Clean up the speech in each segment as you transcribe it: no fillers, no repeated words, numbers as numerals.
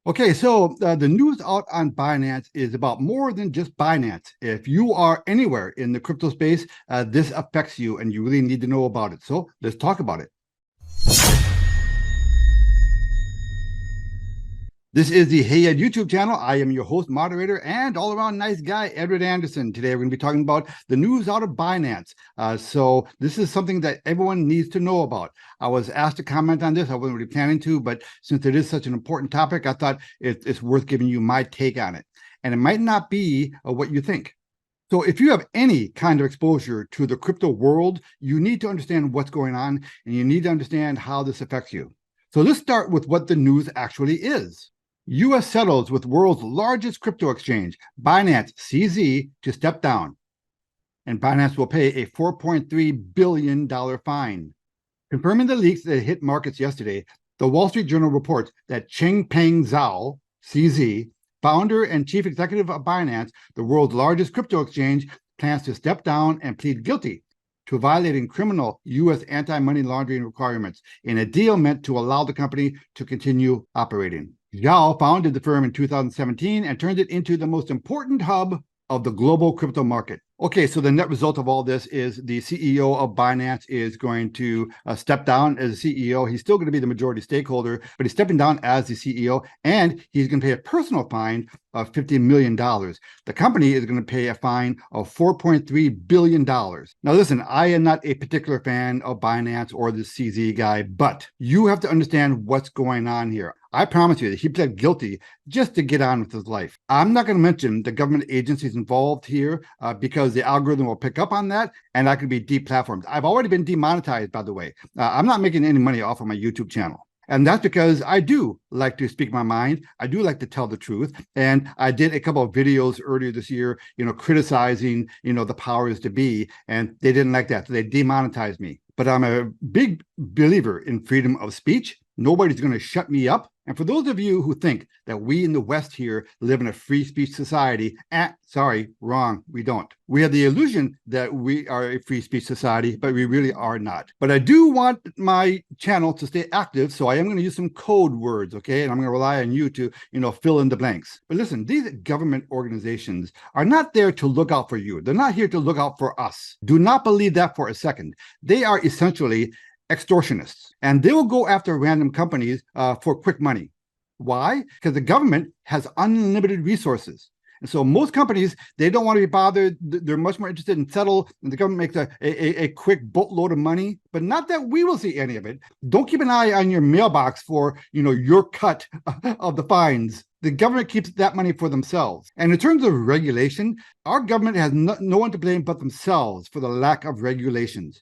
Okay, so the news out on Binance is about more than just Binance. If you are anywhere in the crypto space, this affects you and you really need to know about it. So let's talk about it. This is the Hey Ed YouTube channel. I am your host, moderator, and all-around nice guy, Edward Anderson. Today, we're going to be talking about the news out of Binance. So this is something that everyone needs to know about. I was asked to comment on this. I wasn't really planning to, but since it is such an important topic, I thought it's worth giving you my take on it. And it might not be what you think. So if you have any kind of exposure to the crypto world, you need to understand what's going on, and you need to understand how this affects you. So let's start with what the news actually is. U.S. settles with world's largest crypto exchange, Binance CZ, to step down. And Binance will pay a $4.3 billion fine. Confirming the leaks that hit markets yesterday, the Wall Street Journal reports that Changpeng Zhao, CZ, founder and chief executive of Binance, the world's largest crypto exchange, plans to step down and plead guilty to violating criminal U.S. anti-money laundering requirements in a deal meant to allow the company to continue operating. Zhao founded the firm in 2017 and turned it into the most important hub of the global crypto market. Okay, so the net result of all this is the CEO of Binance is going to step down as CEO. He's still going to be the majority stakeholder, but he's stepping down as the CEO, and he's going to pay a personal fine of $50 million. The company is going to pay a fine of $4.3 billion. Now, listen, I am not a particular fan of Binance or the CZ guy, but you have to understand what's going on here. I promise you that he pled guilty just to get on with his life. I'm not going to mention the government agencies involved here because the algorithm will pick up on that, and that could be deplatformed. I've already been demonetized, by the way. I'm not making any money off of my YouTube channel. And that's because I do like to speak my mind. I do like to tell the truth. And I did a couple of videos earlier this year, criticizing, the powers to be, and they didn't like that. So they demonetized me. But I'm a big believer in freedom of speech. Nobody's going to shut me up. And for those of you who think that we in the West here live in a free speech society, sorry, wrong, we don't. We have the illusion that we are a free speech society, but we really are not. But I do want my channel to stay active, so I am going to use some code words, okay? And I'm going to rely on you to, fill in the blanks. But listen, these government organizations are not there to look out for you. They're not here to look out for us. Do not believe that for a second. They are essentially extortionists, and they will go after random companies for quick money. Why? Because the government has unlimited resources. And so most companies, they don't want to be bothered. They're much more interested in settle, and the government makes a quick boatload of money, but not that we will see any of it. Don't keep an eye on your mailbox for, your cut of the fines. The government keeps that money for themselves. And in terms of regulation, our government has no one to blame but themselves for the lack of regulations.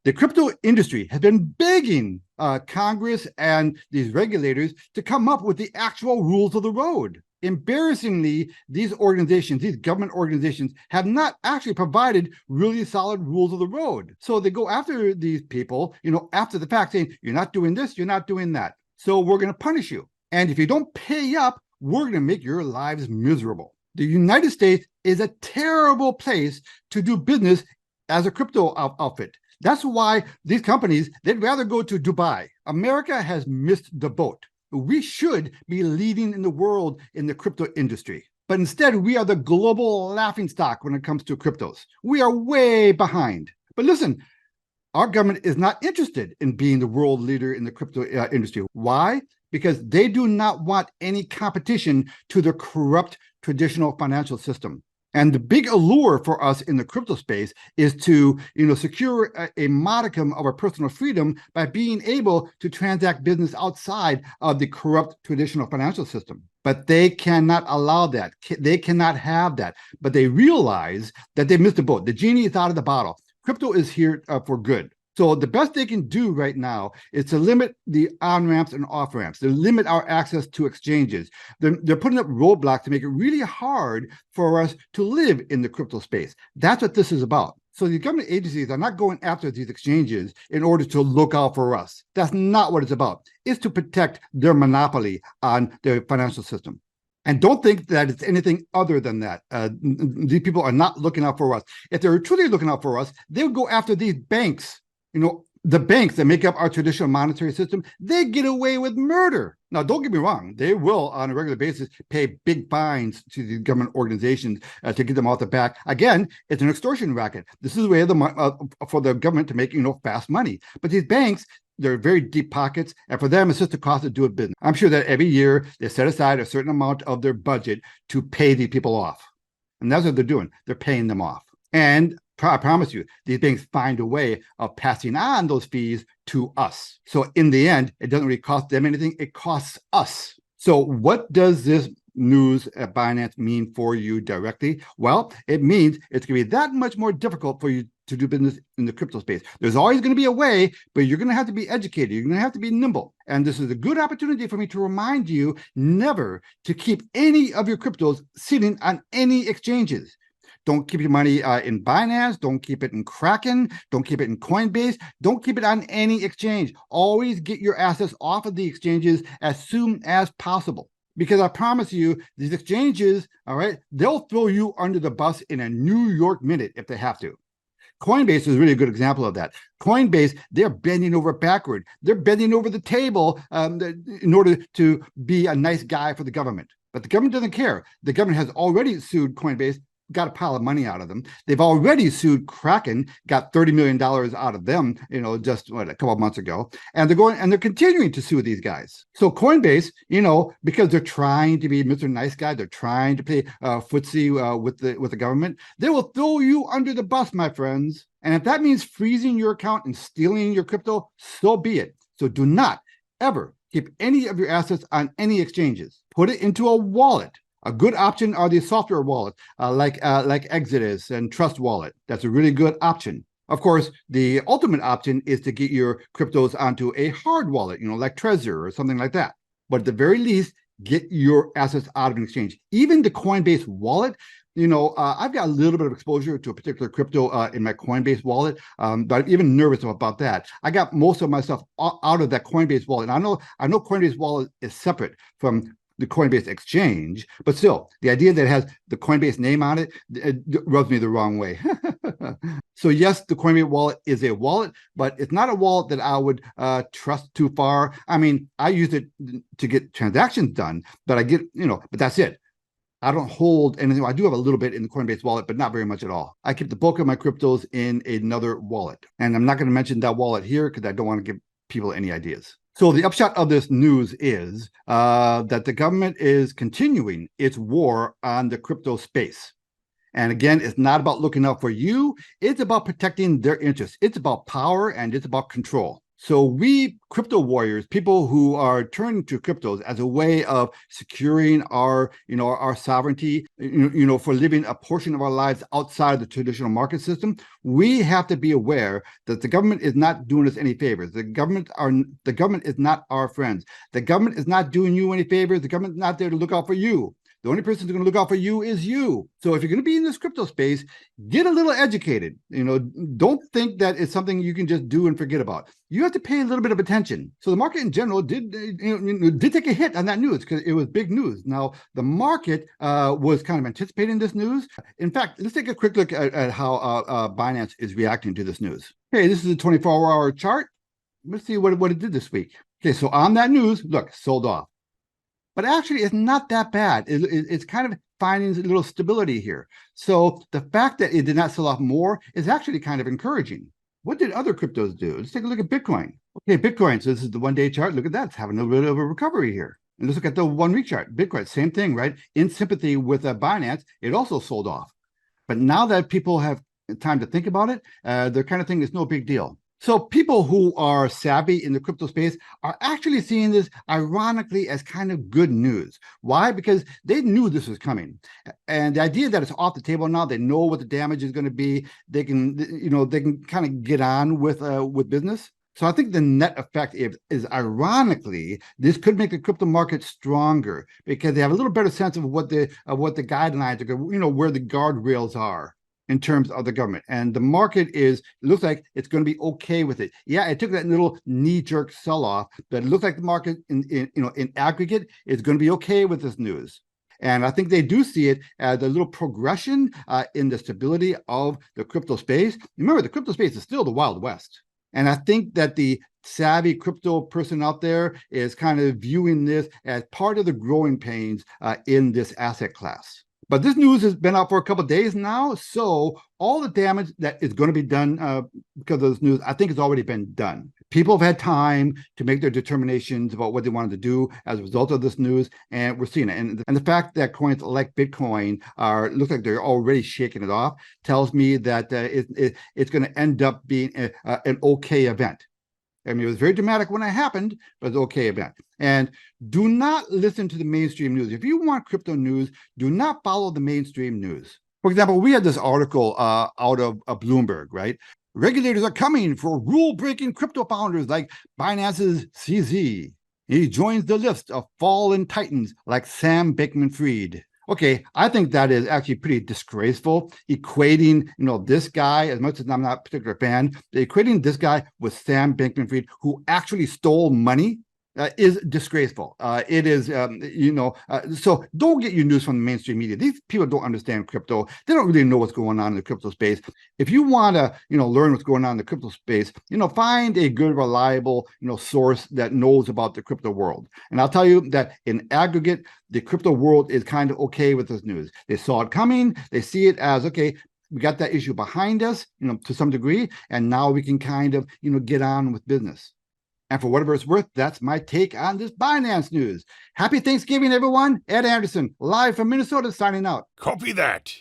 The crypto industry has been begging Congress and these regulators to come up with the actual rules of the road. Embarrassingly, these government organizations, have not actually provided really solid rules of the road. So they go after these people, after the fact, saying, you're not doing this, you're not doing that. So we're going to punish you. And if you don't pay up, we're going to make your lives miserable. The United States is a terrible place to do business as a crypto outfit. That's why these companies, they'd rather go to Dubai. America has missed the boat. We should be leading in the world in the crypto industry. But instead, we are the global laughingstock when it comes to cryptos. We are way behind. But listen, our government is not interested in being the world leader in the crypto industry. Why? Because they do not want any competition to the corrupt traditional financial system. And the big allure for us in the crypto space is to, secure a modicum of our personal freedom by being able to transact business outside of the corrupt traditional financial system. But they cannot allow that. They cannot have that. But they realize that they missed the boat. The genie is out of the bottle. Crypto is here for good. So the best they can do right now is to limit the on-ramps and off-ramps, to limit our access to exchanges. They're putting up roadblocks to make it really hard for us to live in the crypto space. That's what this is about. So the government agencies are not going after these exchanges in order to look out for us. That's not what it's about. It's to protect their monopoly on the financial system. And don't think that it's anything other than that. These people are not looking out for us. If they were truly looking out for us, they would go after these banks, The banks that make up our traditional monetary system, they get away with murder. Now, don't get me wrong, they will, on a regular basis, pay big fines to the government organizations to get them off the back. Again, it's an extortion racket. This is a way for the government to make fast money. But these banks, they're very deep pockets, and for them, it's just a cost of doing business. I'm sure that every year they set aside a certain amount of their budget to pay these people off, and that's what they're doing. They're paying them off, and I promise you, these banks find a way of passing on those fees to us. So in the end, it doesn't really cost them anything. It costs us. So what does this news at Binance mean for you directly? Well, it means it's going to be that much more difficult for you to do business in the crypto space. There's always going to be a way, but you're going to have to be educated. You're going to have to be nimble. And this is a good opportunity for me to remind you never to keep any of your cryptos sitting on any exchanges. Don't keep your money in Binance. Don't keep it in Kraken. Don't keep it in Coinbase. Don't keep it on any exchange. Always get your assets off of the exchanges as soon as possible. Because I promise you, these exchanges, all right, they'll throw you under the bus in a New York minute if they have to. Coinbase is really a good example of that. Coinbase, they're bending over backward. They're bending over the table in order to be a nice guy for the government. But the government doesn't care. The government has already sued Coinbase, got a pile of money out of them. They've already sued Kraken, got $30 million out of them, just a couple of months ago. And they're continuing to sue these guys. So Coinbase, because they're trying to be Mr. Nice Guy, they're trying to play footsie with the government, they will throw you under the bus, my friends. And if that means freezing your account and stealing your crypto, so be it. So do not ever keep any of your assets on any exchanges. Put it into a wallet. A good option are these software wallets like Exodus and Trust Wallet. That's a really good option. Of course, the ultimate option is to get your cryptos onto a hard wallet, like Trezor or something like that. But at the very least, get your assets out of an exchange. Even the Coinbase wallet, I've got a little bit of exposure to a particular crypto in my Coinbase wallet, but I'm even nervous about that. I got most of my stuff out of that Coinbase wallet. And I know Coinbase wallet is separate from the Coinbase exchange, but still, the idea that it has the Coinbase name on it rubs me the wrong way. So yes, the Coinbase wallet is a wallet, but it's not a wallet that I would trust too far. I mean, I use it to get transactions done, but but that's it. I don't hold anything. I do have a little bit in the Coinbase wallet, but not very much at all. I keep the bulk of my cryptos in another wallet. And I'm not going to mention that wallet here because I don't want to give people any ideas. So the upshot of this news is that the government is continuing its war on the crypto space. And again, it's not about looking out for you. It's about protecting their interests. It's about power and it's about control. So we crypto warriors, people who are turning to cryptos as a way of securing our sovereignty, for living a portion of our lives outside of the traditional market system, we have to be aware that the government is not doing us any favors. The government is not our friends. The government is not doing you any favors. The government is not there to look out for you. The only person who's going to look out for you is you. So if you're going to be in this crypto space, get a little educated. Don't think that it's something you can just do and forget about. You have to pay a little bit of attention. So the market in general did take a hit on that news because it was big news. Now, the market was kind of anticipating this news. In fact, let's take a quick look at how Binance is reacting to this news. Okay, this is a 24-hour chart. Let's see what it did this week. Okay, so on that news, look, sold off. But actually, it's not that bad. It's kind of finding a little stability here. So the fact that it did not sell off more is actually kind of encouraging. What did other cryptos do? Let's take a look at Bitcoin. Okay, Bitcoin. So this is the one-day chart. Look at that. It's having a little bit of a recovery here. And let's look at the one-week chart. Bitcoin, same thing, right? In sympathy with Binance, it also sold off. But now that people have time to think about it, they're kind of thinking it's no big deal. So people who are savvy in the crypto space are actually seeing this ironically as kind of good news. Why? Because they knew this was coming. And the idea that it's off the table now, they know what the damage is going to be. They can kind of get on with business. So I think the net effect is ironically, this could make the crypto market stronger because they have a little better sense of what the guidelines are, where the guardrails are in terms of the government. And the market looks like it's going to be okay with it. Yeah, it took that little knee-jerk sell-off, but it looks like the market in aggregate is going to be okay with this news. And I think they do see it as a little progression in the stability of the crypto space. Remember, the crypto space is still the Wild West. And I think that the savvy crypto person out there is kind of viewing this as part of the growing pains in this asset class. But this news has been out for a couple of days now, so all the damage that is going to be done because of this news, I think, has already been done. People have had time to make their determinations about what they wanted to do as a result of this news, and we're seeing it. And the fact that coins like Bitcoin look like they're already shaking it off tells me that it's going to end up being an okay event. I mean, it was very dramatic when it happened, but it's an okay event. And do not listen to the mainstream news. If you want crypto news, do not follow the mainstream news. For example, we had this article out of Bloomberg, right? Regulators are coming for rule-breaking crypto founders like Binance's CZ. He joins the list of fallen titans like Sam Bankman-Fried. Okay, I think that is actually pretty disgraceful, equating, this guy, as much as I'm not a particular fan, equating this guy with Sam Bankman-Fried, who actually stole money, is disgraceful. It is, so don't get your news from the mainstream media. These people don't understand crypto. They don't really know what's going on in the crypto space. If you want to, learn what's going on in the crypto space, find a good, reliable, source that knows about the crypto world. And I'll tell you that in aggregate, the crypto world is kind of okay with this news. They saw it coming. They see it as, okay, we got that issue behind us, to some degree, and now we can kind of, get on with business. And for whatever it's worth, that's my take on this Binance news. Happy Thanksgiving, everyone. Ed Anderson, live from Minnesota, signing out. Copy that.